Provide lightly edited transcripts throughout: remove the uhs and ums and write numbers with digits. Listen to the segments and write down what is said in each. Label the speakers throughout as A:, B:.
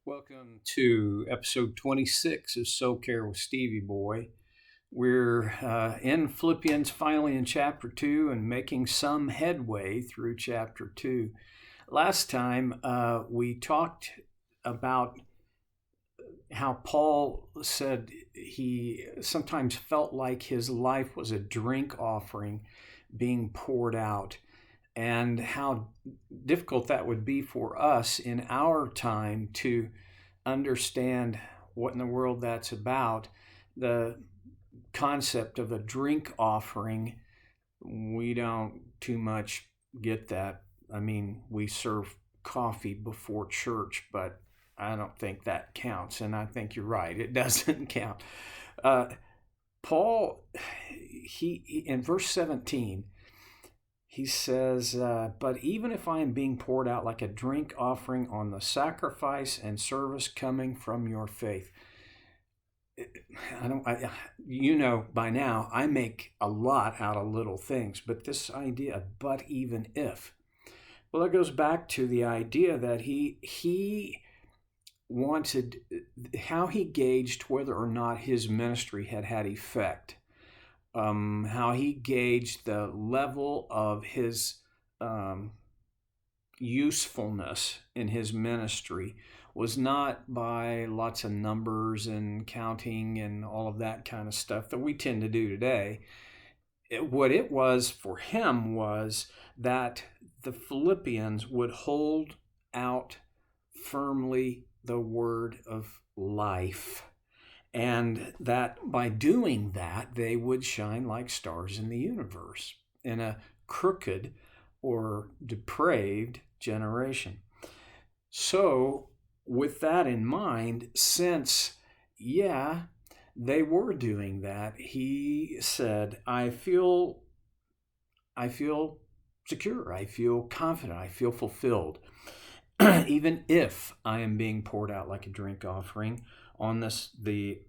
A: Welcome to episode 26 of Soul Care with Stevie Boy. We're in Philippians, finally in chapter 2, and making some headway through chapter 2. Last time we talked about how Paul said he sometimes felt like his life was a drink offering being poured out, and how difficult that would be for us in our time to understand what in the world that's about. The concept of a drink offering, we don't too much get that. I mean, we serve coffee before church, but I don't think that counts. And I think you're right, it doesn't count. Uh, Paul, he in verse 17, he says, but even if I am being poured out like a drink offering on the sacrifice and service coming from your faith. By now, I make a lot out of little things, but this idea, but even if, well, that goes back to the idea that he wanted, how he gauged whether or not his ministry had effect. How he gauged the level of his usefulness in his ministry was not by lots of numbers and counting and all of that kind of stuff that we tend to do today. What it was for him was that the Philippians would hold out firmly the word of life, and that by doing that, they would shine like stars in the universe in a crooked or depraved generation. So, with that in mind, since, they were doing that, he said, I feel secure, I feel confident, I feel fulfilled, even if I am being poured out like a drink offering on the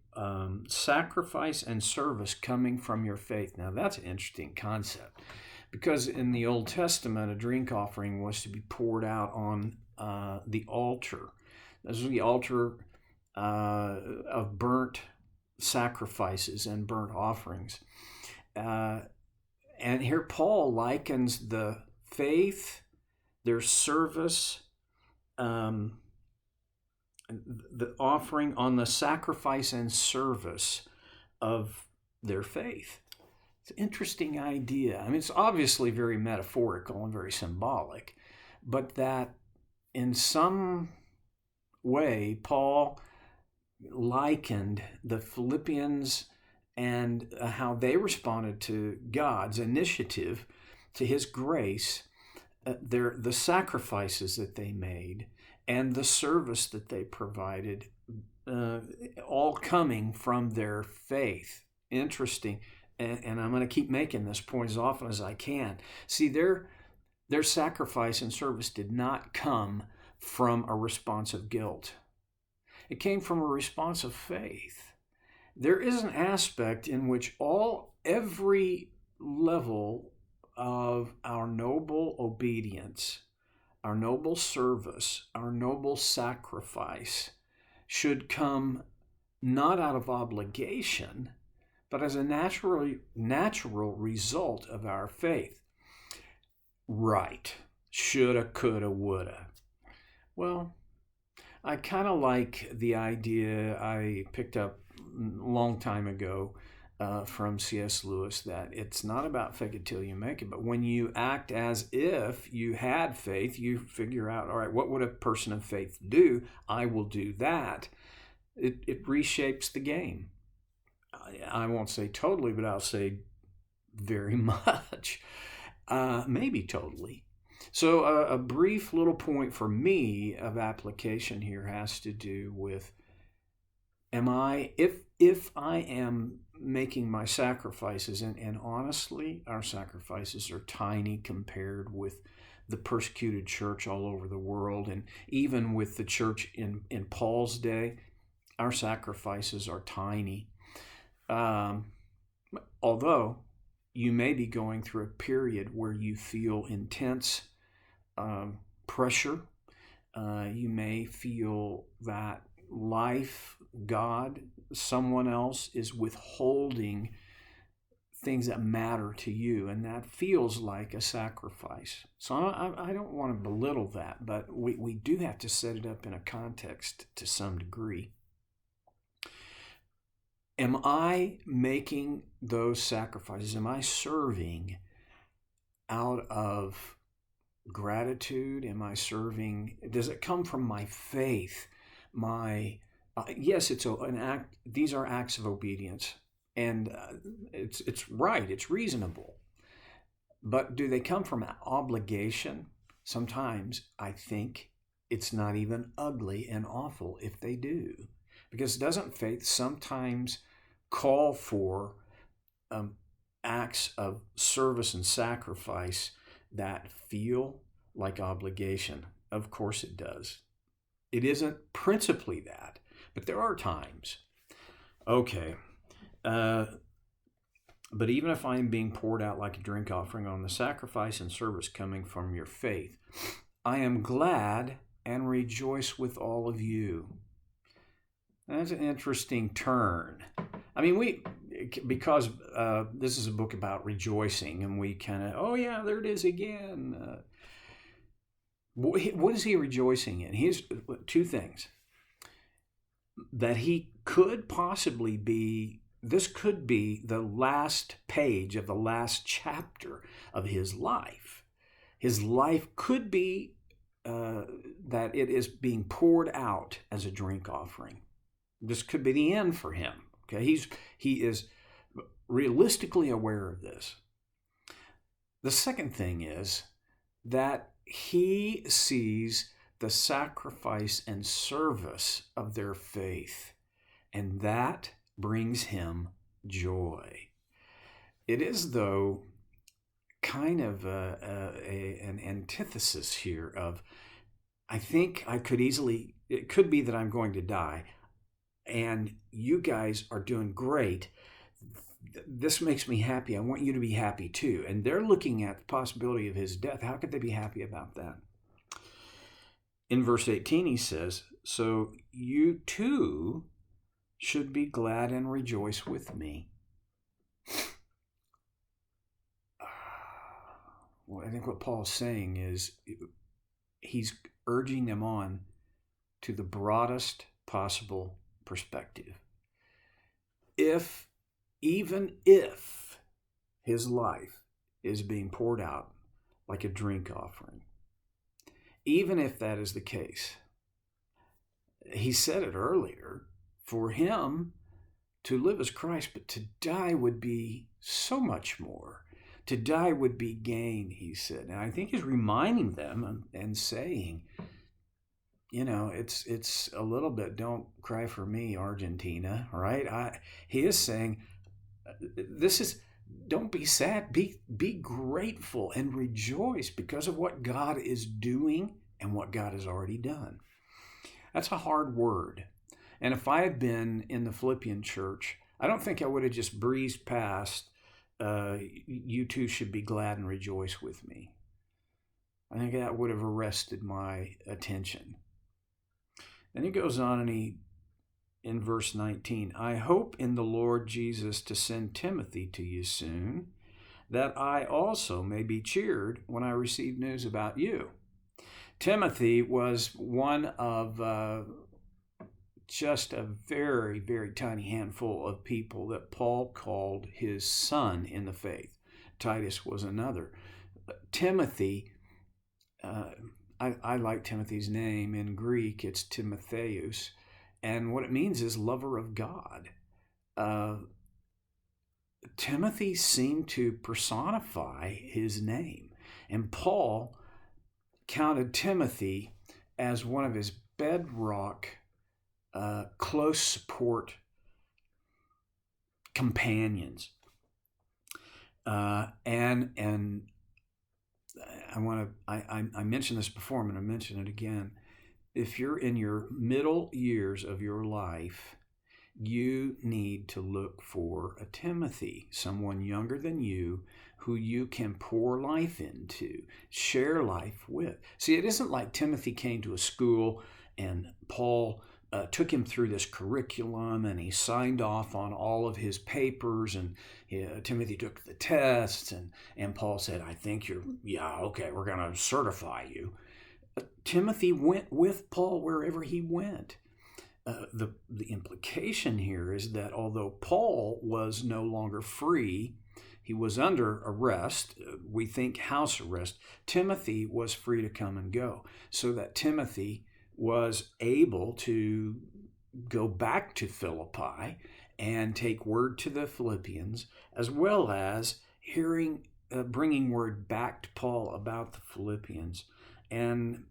A: sacrifice and service coming from your faith. Now, that's an interesting concept, because in the Old Testament, a drink offering was to be poured out on the altar. This was the altar of burnt sacrifices and burnt offerings. And here Paul likens the faith, their service, the offering on the sacrifice and service of their faith. It's an interesting idea. I mean, it's obviously very metaphorical and very symbolic, but that in some way, Paul likened the Philippians and how they responded to God's initiative, to his grace, the sacrifices that they made, and the service that they provided, all coming from their faith. Interesting. And I'm going to keep making this point as often as I can. See, their sacrifice and service did not come from a response of guilt. It came from a response of faith. There is an aspect in which every level of our noble obedience, our noble service, our noble sacrifice should come not out of obligation, but as a natural result of our faith. Right. Shoulda, coulda, woulda. Well, I kind of like the idea I picked up a long time ago from C.S. Lewis, that it's not about fake it till you make it, but when you act as if you had faith, you figure out, all right, what would a person of faith do? I will do that. It reshapes the game. I won't say totally, but I'll say very much. Maybe totally. So a brief little point for me of application here has to do with, if I am making my sacrifices, and honestly, our sacrifices are tiny compared with the persecuted church all over the world, and even with the church in Paul's day, our sacrifices are tiny. Although you may be going through a period where you feel intense pressure, You may feel that life, God, someone else is withholding things that matter to you, and that feels like a sacrifice. So I don't want to belittle that, but we do have to set it up in a context to some degree. Am I making those sacrifices? Am I serving out of gratitude? Am I serving? Does it come from my faith? Yes, it's an act. These are acts of obedience, and it's right. It's reasonable. But do they come from obligation? Sometimes I think it's not even ugly and awful if they do, because doesn't faith sometimes call for acts of service and sacrifice that feel like obligation? Of course it does. It isn't principally that, but there are times. Okay. But even if I am being poured out like a drink offering on the sacrifice and service coming from your faith, I am glad and rejoice with all of you. That's an interesting turn. I mean, because this is a book about rejoicing, and we kind of, oh yeah, there it is again. What is he rejoicing in? Here's two things. That he could possibly be, this could be the last page of the last chapter of his life. His life could be that it is being poured out as a drink offering. This could be the end for him. Okay, he is realistically aware of this. The second thing is that he sees the sacrifice and service of their faith, and that brings him joy. It is, though, kind of an antithesis here of, I think it could be that I'm going to die, and you guys are doing great. This makes me happy. I want you to be happy too. And they're looking at the possibility of his death. How could they be happy about that? In verse 18, he says, so you too should be glad and rejoice with me. Well, I think what Paul's saying is he's urging them on to the broadest possible perspective. Even if his life is being poured out like a drink offering, even if that is the case, he said it earlier, for him to live as Christ, but to die would be so much more. To die would be gain, he said. And I think he's reminding them and saying, it's a little bit, don't cry for me, Argentina, right? He is saying, don't be sad, be grateful and rejoice because of what God is doing and what God has already done. That's a hard word. And if I had been in the Philippian church, I don't think I would have just breezed past, you too should be glad and rejoice with me. I think that would have arrested my attention. Then he goes on and in verse 19, I hope in the Lord Jesus to send Timothy to you soon, that I also may be cheered when I receive news about you. Timothy was one of just a very, very tiny handful of people that Paul called his son in the faith. Titus was another. Timothy, I like Timothy's name. In Greek, it's Timotheus. And what it means is lover of God. Timothy seemed to personify his name. And Paul counted Timothy as one of his bedrock close support companions. And I mentioned this before, I'm going to mention it again. If you're in your middle years of your life, you need to look for a Timothy, someone younger than you, who you can pour life into, share life with. See, it isn't like Timothy came to a school and Paul took him through this curriculum and he signed off on all of his papers, and Timothy took the tests, and Paul said, I think okay, we're going to certify you. Timothy went with Paul wherever he went. The implication here is that although Paul was no longer free, he was under arrest, we think house arrest, Timothy was free to come and go, so that Timothy was able to go back to Philippi and take word to the Philippians, as well as bringing word back to Paul about the Philippians. And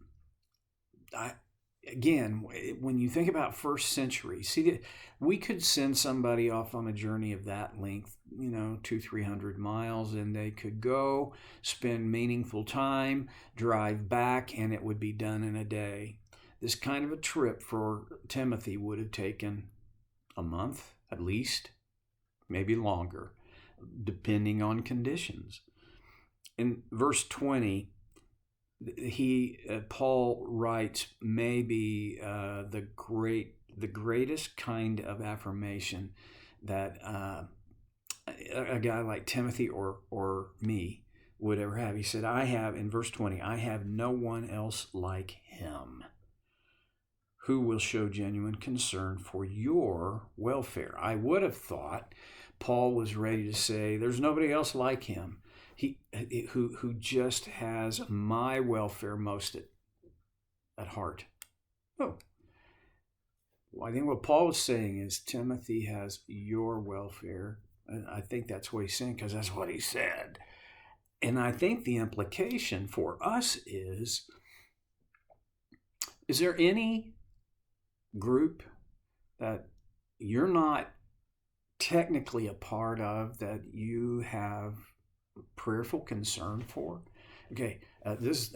A: again, when you think about first century, see that we could send somebody off on a journey of that length, 200-300 miles, and they could go spend meaningful time, drive back, and it would be done in a day. This kind of a trip for Timothy would have taken a month at least, maybe longer, depending on conditions. In verse 20, Paul writes maybe the greatest kind of affirmation that a guy like Timothy or me would ever have. He said, in verse 20, I have no one else like him who will show genuine concern for your welfare. I would have thought Paul was ready to say, there's nobody else like him. Who just has my welfare most at heart. Oh, well, I think what Paul was saying is Timothy has your welfare. And I think that's what he's saying, because that's what he said. And I think the implication for us is there any group that you're not technically a part of that you have prayerful concern for? Okay, this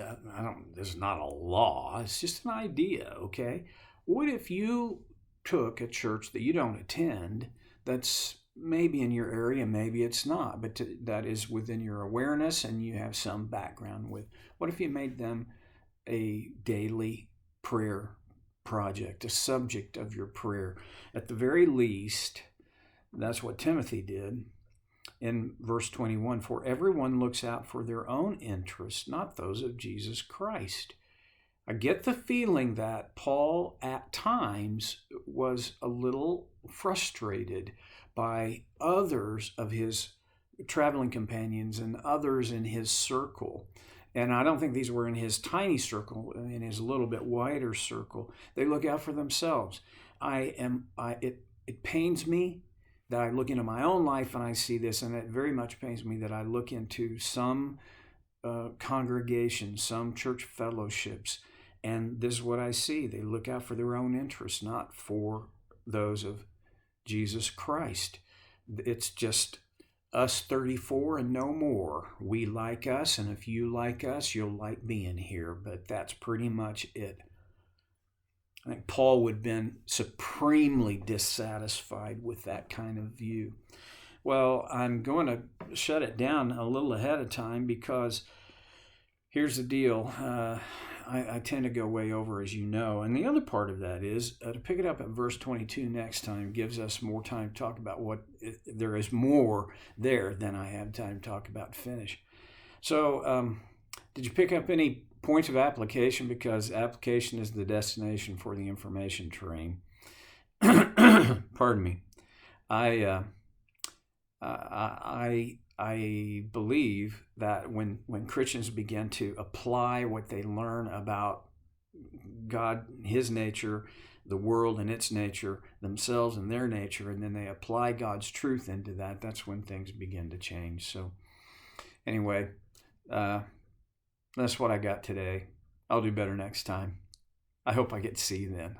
A: is not a law. It's just an idea. Okay, what if you took a church that you don't attend, that's maybe in your area, maybe it's not, but that is within your awareness and you have some background with? What if you made them a daily prayer project, a subject of your prayer? At the very least, that's what Timothy did. In verse 21, for everyone looks out for their own interests, not those of Jesus Christ. I get the feeling that Paul at times was a little frustrated by others of his traveling companions and others in his circle. And I don't think these were in his tiny circle, in his little bit wider circle. They look out for themselves. It pains me that I look into my own life and I see this, and it very much pains me that I look into some congregations, some church fellowships, and this is what I see. They look out for their own interests, not for those of Jesus Christ. It's just us 34 and no more. We like us, and if you like us, you'll like being here, but that's pretty much it. I think Paul would have been supremely dissatisfied with that kind of view. Well, I'm going to shut it down a little ahead of time, because here's the deal. I tend to go way over, as you know. And the other part of that is to pick it up at verse 22 next time gives us more time to talk about there is more there than I have time to talk about to finish. So did you pick up any points of application? Because application is the destination for the information train. Pardon me. I believe that when Christians begin to apply what they learn about God, His nature, the world and its nature, themselves and their nature, and then they apply God's truth into that, that's when things begin to change. So anyway, that's what I got today. I'll do better next time. I hope I get to see you then.